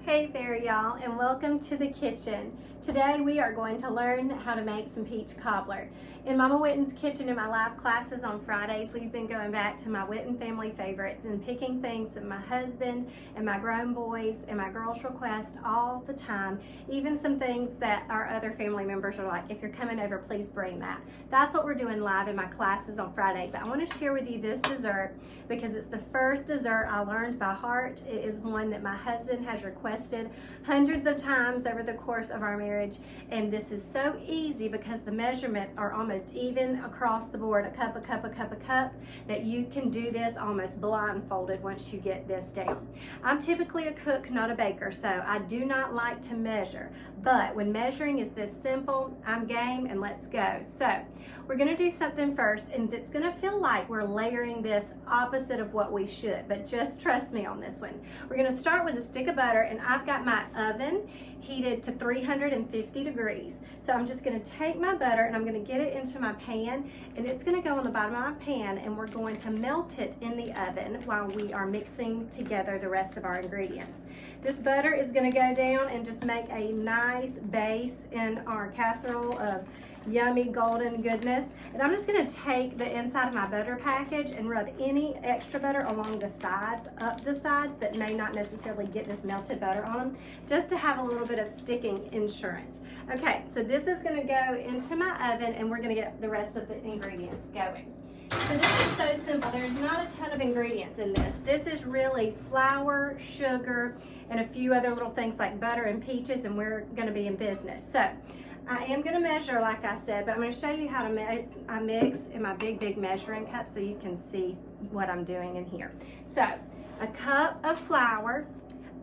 Hey there y'all, and welcome to the kitchen. Today we are going to learn how to make some peach cobbler. In Mama Whitten's kitchen in my live classes on Fridays, we've been going back to my Whitten family favorites and picking things that my husband and my grown boys and my girls request all the time, even some things that our other family members are like, if you're coming over, please bring that. That's what we're doing live in my classes on Friday, but I want to share with you this dessert because it's the first dessert I learned by heart. It is one that my husband has requested hundreds of times over the course of our marriage, and this is so easy because the measurements are almost even across the board, a cup, a cup, a cup, a cup, that you can do this almost blindfolded once you get this down. I'm typically a cook, not a baker, so I do not like to measure, but when measuring is this simple, I'm game and let's go. So we're going to do something first, and it's going to feel like we're layering this opposite of what we should, but just trust me on this one. We're going to start with a stick of butter, and I've got my oven heated to 350 degrees. So I'm just going to take my butter and I'm going to get it into my pan, and it's going to go on the bottom of my pan, and we're going to melt it in the oven while we are mixing together the rest of our ingredients. This butter is going to go down and just make a nice base in our casserole of yummy golden goodness. And I'm just going to take the inside of my butter package and rub any extra butter along the sides, up the sides that may not necessarily get this melted butter on them, just to have a little bit of sticking insurance. Okay, so this is going to go into my oven, and we're going to get the rest of the ingredients going. So this is so simple. There's not a ton of ingredients in this. This is really flour, sugar, and a few other little things like butter and peaches, and we're going to be in business. So I am going to measure, like I said, but I'm going to show you how to I mix in my big measuring cup so you can see what I'm doing in here. So a cup of flour,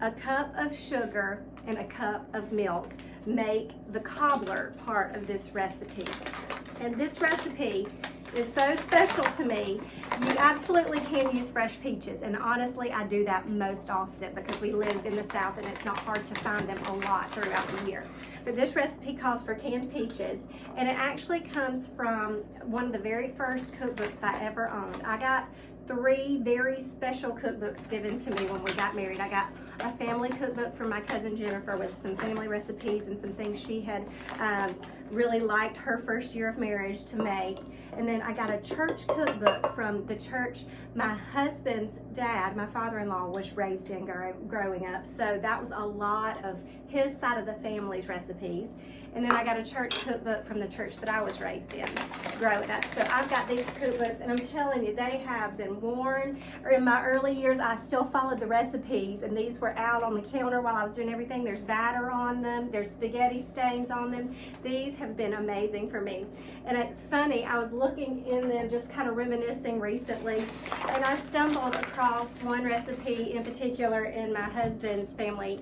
a cup of sugar, and a cup of milk make the cobbler part of this recipe. And this recipe is so special to me. You absolutely can use fresh peaches, and honestly I do that most often because we live in the South and it's not hard to find them a lot throughout the year. But this recipe calls for canned peaches, and it actually comes from one of the very first cookbooks I ever owned. I got 3 very special cookbooks given to me when we got married. I got a family cookbook from my cousin Jennifer with some family recipes and some things she had really liked her first year of marriage to make. And then I got a church cookbook from the church my husband's dad, my father-in-law, was raised in growing up. So that was a lot of his side of the family's recipes. And then I got a church cookbook from the church that I was raised in growing up. So I've got these cookbooks, and I'm telling you, they have been worn. Or in my early years, I still followed the recipes, and these were out on the counter while I was doing everything. There's batter on them. There's spaghetti stains on them. These have been amazing for me. And it's funny, I was looking in them, just kind of reminiscing recently, and I stumbled across one recipe in particular in my husband's family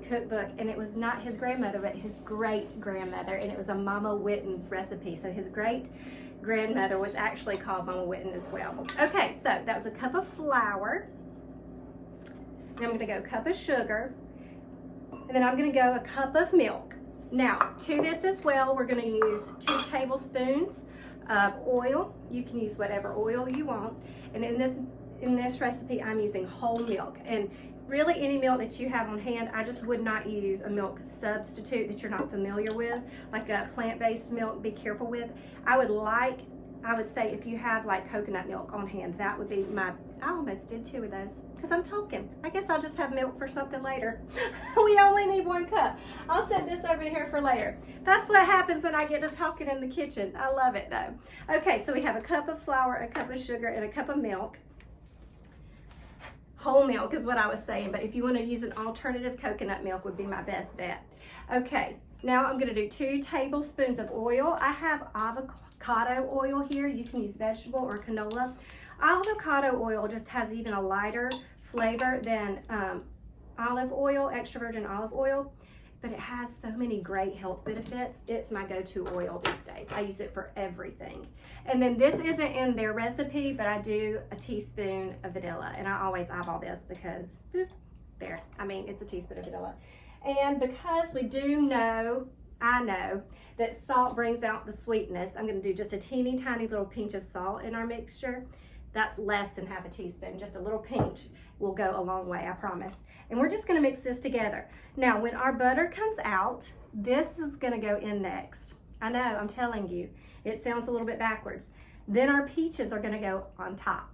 cookbook, and it was not his grandmother, but his great-grandmother, and it was a Mama Whitten's recipe. So his great-grandmother was actually called Mama Whitten as well. Okay, so that was a cup of flour, and I'm going to go a cup of sugar, and then I'm going to go a cup of milk. Now, to this as well, we're going to use 2 tablespoons of oil. You can use whatever oil you want. And in this recipe, I'm using whole milk. And really any milk that you have on hand, I just would not use a milk substitute that you're not familiar with, like a plant-based milk. Be careful with. I would say if you have like coconut milk on hand, that would be I almost did 2 of those because I'm talking. I guess I'll just have milk for something later. We only need 1 cup. I'll set this over here for later. That's what happens when I get to talking in the kitchen. I love it though. Okay, so we have a cup of flour, a cup of sugar, and a cup of milk. Whole milk is what I was saying, but if you want to use an alternative, coconut milk would be my best bet. Okay, now I'm going to do 2 tablespoons of oil. I have avocado oil here. You can use vegetable or canola. Avocado oil just has even a lighter flavor than olive oil, extra virgin olive oil, but it has so many great health benefits. It's my go-to oil these days. I use it for everything. And then this isn't in their recipe, but I do a teaspoon of vanilla, and I always eyeball this because there, I mean, it's a teaspoon of vanilla. And because we do know, I know that salt brings out the sweetness, I'm going to do just a teeny tiny little pinch of salt in our mixture. That's less than half a teaspoon. Just a little pinch will go a long way, I promise. And we're just gonna mix this together. Now, when our butter comes out, this is gonna go in next. I know, I'm telling you, it sounds a little bit backwards. Then our peaches are gonna go on top.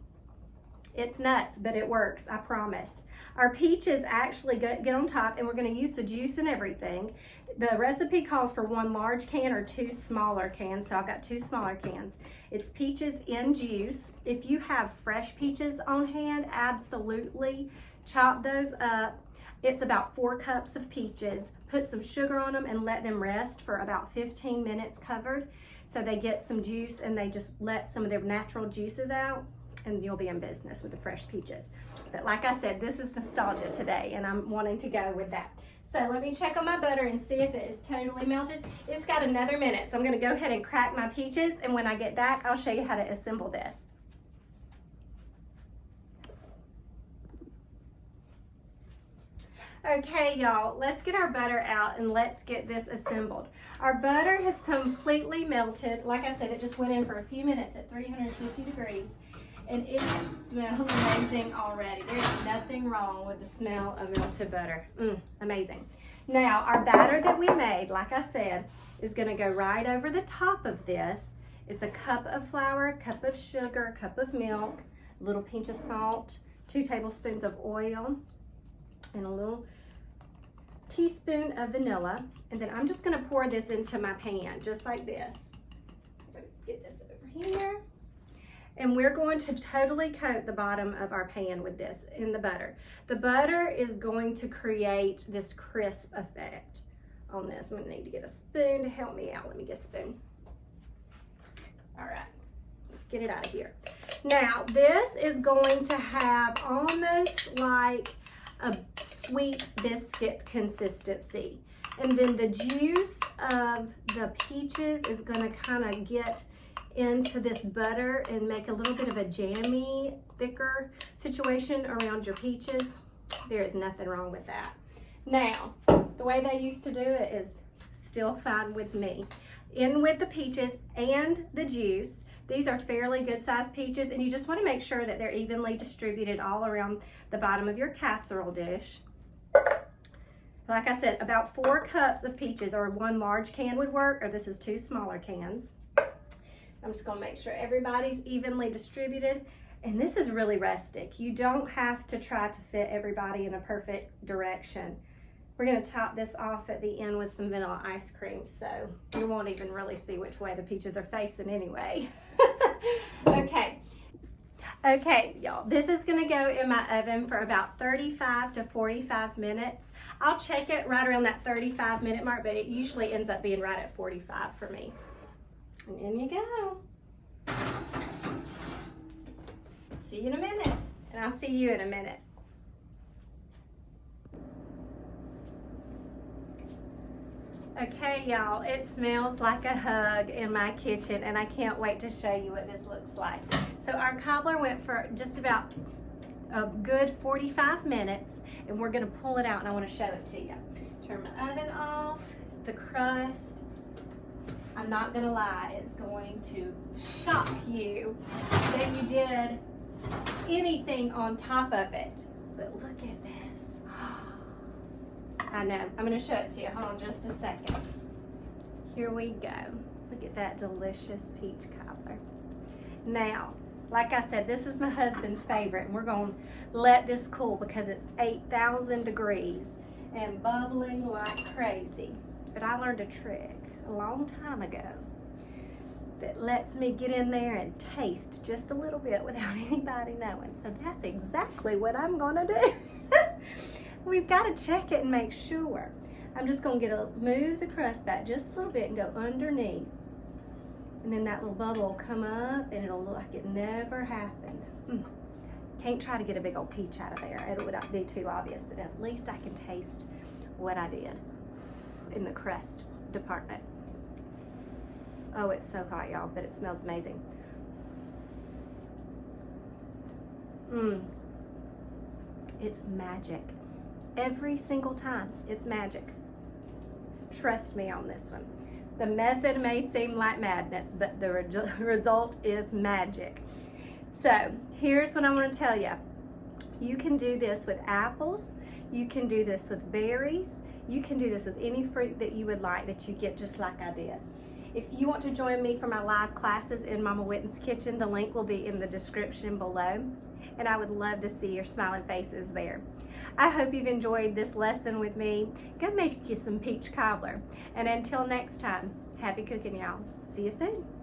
It's nuts, but it works, I promise. Our peaches actually get on top, and we're gonna use the juice and everything. The recipe calls for 1 large can or 2 smaller cans, so I've got 2 smaller cans. It's peaches in juice. If you have fresh peaches on hand, absolutely chop those up. It's about 4 cups of peaches. Put some sugar on them and let them rest for about 15 minutes covered, so they get some juice and they just let some of their natural juices out, and you'll be in business with the fresh peaches. But like I said, this is nostalgia today, and I'm wanting to go with that. So let me check on my butter and see if it is totally melted. It's got another minute, so I'm gonna go ahead and crack my peaches, and when I get back, I'll show you how to assemble this. Okay, y'all, let's get our butter out and let's get this assembled. Our butter has completely melted. Like I said, it just went in for a few minutes at 350 degrees. And it smells amazing already. There's nothing wrong with the smell of melted butter. Amazing. Now, our batter that we made, like I said, is gonna go right over the top of this. It's a cup of flour, a cup of sugar, a cup of milk, a little pinch of salt, 2 tablespoons of oil, and a little teaspoon of vanilla. And then I'm just gonna pour this into my pan, just like this. Get this over here. And we're going to totally coat the bottom of our pan with this in the butter. The butter is going to create this crisp effect on this. I'm gonna need to get a spoon to help me out. Let me get a spoon. All right, let's get it out of here. Now, this is going to have almost like a sweet biscuit consistency. And then the juice of the peaches is gonna kind of get into this butter and make a little bit of a jammy, thicker situation around your peaches. There is nothing wrong with that. Now, the way they used to do it is still fine with me. In with the peaches and the juice. These are fairly good sized peaches, and you just want to make sure that they're evenly distributed all around the bottom of your casserole dish. Like I said, about 4 cups of peaches, or 1 large can would work, or this is 2 smaller cans. I'm just gonna make sure everybody's evenly distributed. And this is really rustic. You don't have to try to fit everybody in a perfect direction. We're gonna top this off at the end with some vanilla ice cream, so you won't even really see which way the peaches are facing anyway. Okay, y'all, this is gonna go in my oven for about 35 to 45 minutes. I'll check it right around that 35-minute mark, but it usually ends up being right at 45 for me. And in you go. See you in a minute, and I'll see you in a minute. Okay, y'all, it smells like a hug in my kitchen, and I can't wait to show you what this looks like. So our cobbler went for just about a good 45 minutes, and we're gonna pull it out, and I wanna show it to you. Turn my oven off, the crust, I'm not gonna lie, it's going to shock you that you did anything on top of it. But look at this. I know, I'm gonna show it to you. Hold on just a second. Here we go. Look at that delicious peach cobbler. Now, like I said, this is my husband's favorite, and we're gonna let this cool because it's 8,000 degrees and bubbling like crazy. But I learned a trick a long time ago that lets me get in there and taste just a little bit without anybody knowing. So that's exactly what I'm gonna do. We've got to check it and make sure. I'm just gonna move the crust back just a little bit and go underneath. And then that little bubble will come up and it'll look like it never happened. Can't try to get a big old peach out of there. It would be too obvious, but at least I can taste what I did in the crust department. Oh, it's so hot, y'all, but it smells amazing. It's magic. Every single time, it's magic. Trust me on this one. The method may seem like madness, but the result is magic. So here's what I'm going to tell you. You can do this with apples, you can do this with berries, you can do this with any fruit that you would like that you get just like I did. If you want to join me for my live classes in Mama Whitten's kitchen, the link will be in the description below, and I would love to see your smiling faces there. I hope you've enjoyed this lesson with me. Go make you some peach cobbler. And until next time, happy cooking, y'all. See you soon.